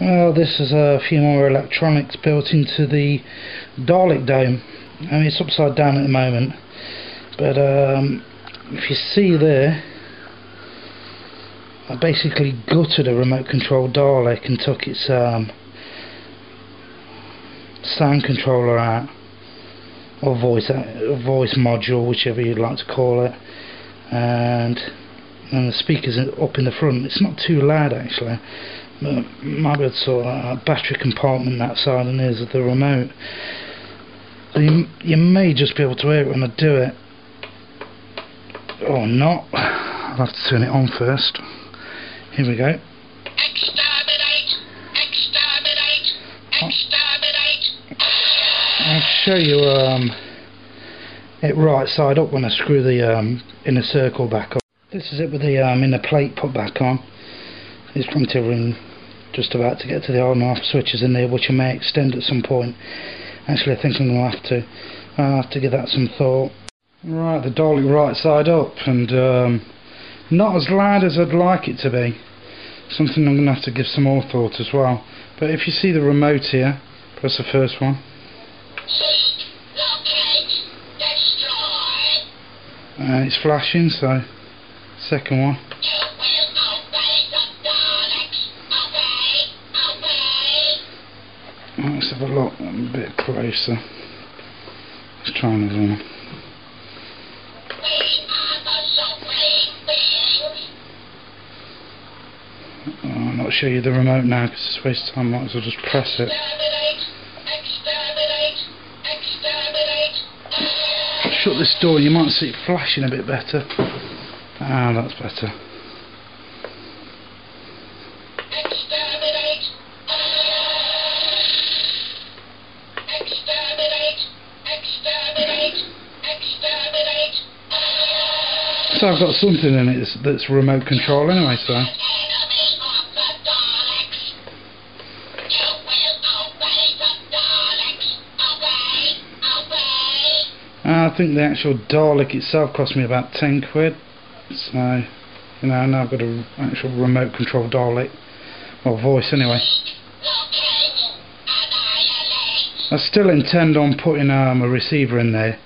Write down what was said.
Well, this is a few more electronics built into the Dalek dome. I mean, it's upside down at the moment, but if you see there, I basically gutted a remote control Dalek and took its sound controller out, or voice module, whichever you'd like to call it, and the speakers are up in the front. It's not too loud actually, but might be able to sort out a battery compartment that side, and here's the remote. So you may just be able to hear it when I do it, or not. I'll have to turn it on first. Here we go. Exterminate! Exterminate! Exterminate! I'll show you it right side up when I screw the inner circle back on. This is it with the inner plate put back on. There's plenty of room just about to get to the on and off switches in there, which I may extend at some point. Actually, I think I'm going to I'll have to give that some thought. Right, the Dalek right side up, and not as loud as I'd like it to be. Something I'm going to have to give some more thought as well. But if you see the remote here, press the first one. It's flashing, so second one. Let's have a look a bit closer. Let's try another one. I'll not show you the remote now because it's a waste of time. Might as well just press it. Shut this door, you might see it flashing a bit better. Ah, that's better. So I've got something in it that's remote control anyway, so. I think the actual Dalek itself cost me about 10 quid. So, you know, now I've got an actual remote control Dalek. Well, voice anyway. I still intend on putting a receiver in there.